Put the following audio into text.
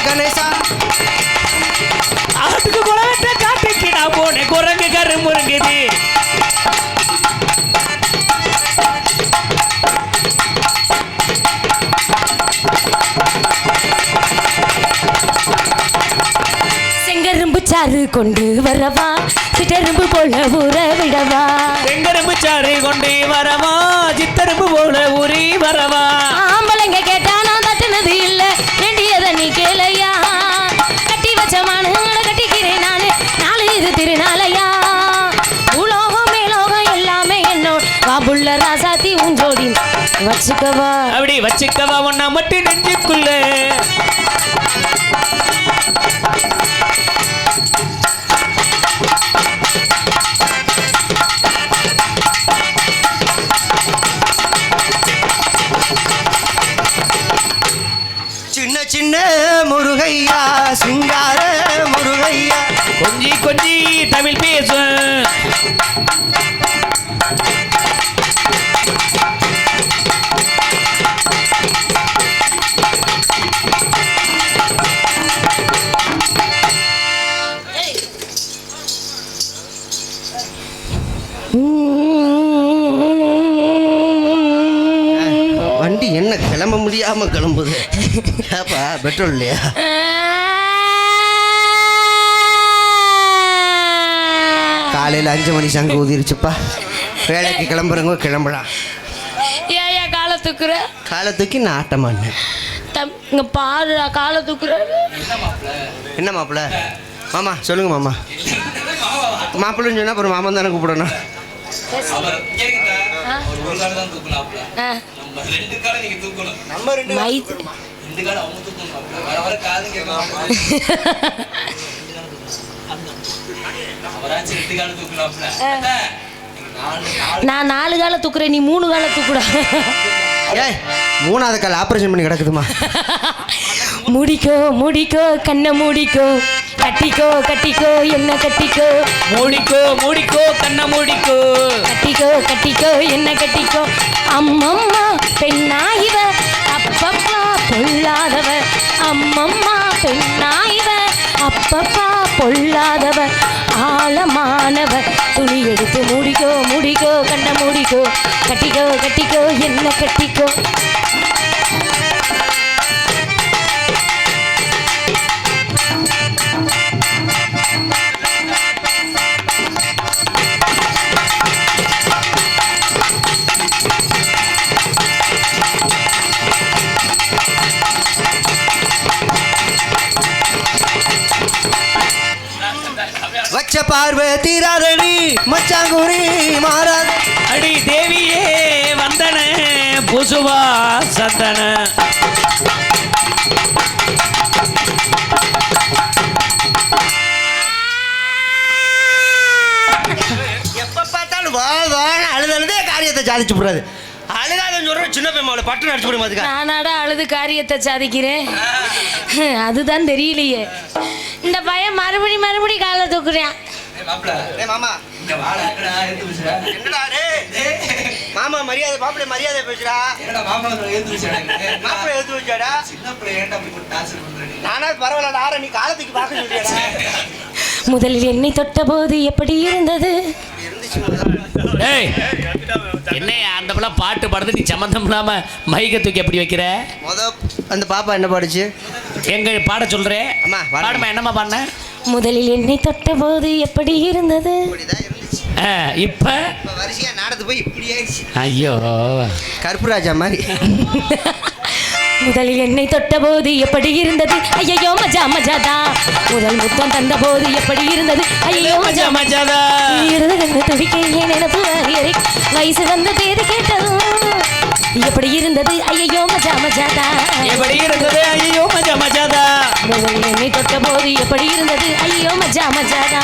கணேசா ஆட்டுக்கு குளவெட்ட காட்டுக்கு நான் போனேன் குரங்கு கரு முருங்குது செங்கரும்பு சாறு கொண்டு வரவா சிட்டரும்பு போல ஊற விடவா செங்கரும்பு சாறு கொண்டு வரவா சித்தரும்பு போல ஊறி வரவா ஆம்பளைங்க கேட்டா நான் தட்டுனது இல்ல வேண்டியதை நீ கேளையா கட்டி வச்ச மானுங்களை கட்டிக்கிறேன் நானு நாலு இது திருநாளையா உலோகம் மேலோகம் எல்லாமே என்னோட வாபுள்ள ராசாத்தி உஞ்சோடி வச்சுக்கவா அப்படி வச்சுக்கவா ஒன்னா மட்டும் நெஞ்சுக்குள்ள சின்ன சின்ன முருகையா சிங்கார முருகையா கொஞ்சி கொஞ்சி தமிழ் பேசு வண்டி என்ன கிளம்ப முடியாம கிளம்புது ஏப்பா பெட்ரோல் இல்லையா காலையில் 5 மணி சங்கு ஊதிருச்சுப்பா வேலைக்கு கிளம்புறவங்க கிளம்பலாம் ஏயா காலை தூக்குற காலத்துக்கு நான் ஆட்டமானேன் இங்க பாரு காலை தூக்குற என்ன மாப்பிள்ள மாமா சொல்லுங்க மாமா மாப்பிள்ளைன்னு சொன்னா அப்புறம் மாமன் தானே கூப்பிடணும் நான் 4 கால தூக்குறேன் நீ 3 கால தூக்குடா ஏய் 3வது கால் ஆப்ரேஷன் பண்ணி கிடக்குதுமா முடிக்கோ முடிக்கோ கண்ணை மூடிக்கோ கட்டிக்கோ கட்டிக்கோ என்ன கட்டிக்கோ மூடிக்கோ மூடிக்கோ கண்ண மூடிக்கோ கட்டிக்கோ கட்டிக்கோ என்ன கட்டிக்கோ அம்மம்மா பெண்ணாயிவ அப்பப்பா பொல்லாதவ அம்மம்மா பெண்ணாயிவ அப்பப்பா பொல்லாதவ ஆழமானவ துணி எடுத்து மூடிக்கோ மூடிக்கோ கண்ணை மூடிக்கோ கட்டிக்கோ கட்டிக்கோ என்ன கட்டிக்கோ வச்ச பார்வை தீராதடி மச்சாங்குரி மாறாத அடி தேவியே வந்தன புசுவா சந்தன எப்ப பார்த்தாலும் அழுதே காரியத்தை சாதிச்சு போடுறது அழுகாதன்னு சொல்ற சின்ன பையன் பட்டு அடிச்சு போடும் அதுக்கு நானாடா அழுது காரியத்தை சாதிக்கிறேன் அதுதான் தெரியலையே இந்த பையன் மறுபடி காலை தூக்குறேன் மாமா மாமா மரியாதை மாப்பிள்ளை மரியாதை பேசுறா மாப்பிள்ளை எடுத்து வச்சாடா நானா பரவாயில்ல ஆற நீ காலத்துக்கு பார்க்க சொல்லியாடா முதலில் என்னை தொட்ட போது எப்படி இருந்தது என்னையா அந்த பிள்ளை பாட்டு பாடுறது நீ சம்மந்தம் இல்லாம மைக்க தூக்கி எப்படி வைக்கிற அந்த பாப்பா என்ன பாடுச்சு எங்க பாட சொல்றேன் பாடுமா என்னம்மா பாடின முதலில் என்னை தொட்ட போது எப்படி இருந்தது இப்ப வரிசையா நடந்து போய் இப்படி ஆயிடுச்சு ஐயோ கருப்புராஜா மாதிரி முதலில் என்னை தொட்ட போது எப்படி இருந்தது ஐயோ மஜா மஜாதா முதல் முத்தம் தந்த போது எப்படி இருந்தது ஐயோ மஜா மஜாதா இருந்தது துடிக்க ஏன் நினைப்பு வயசு வந்த தேதி கேட்டதும் எப்படி இருந்தது ஐயோ மஜா மஜாதா எப்படி இருந்தது ஐயோ மஜா மஜாதா முதலில் என்னை தொட்ட போது எப்படி இருந்தது ஐயோ மஜா மஜாதா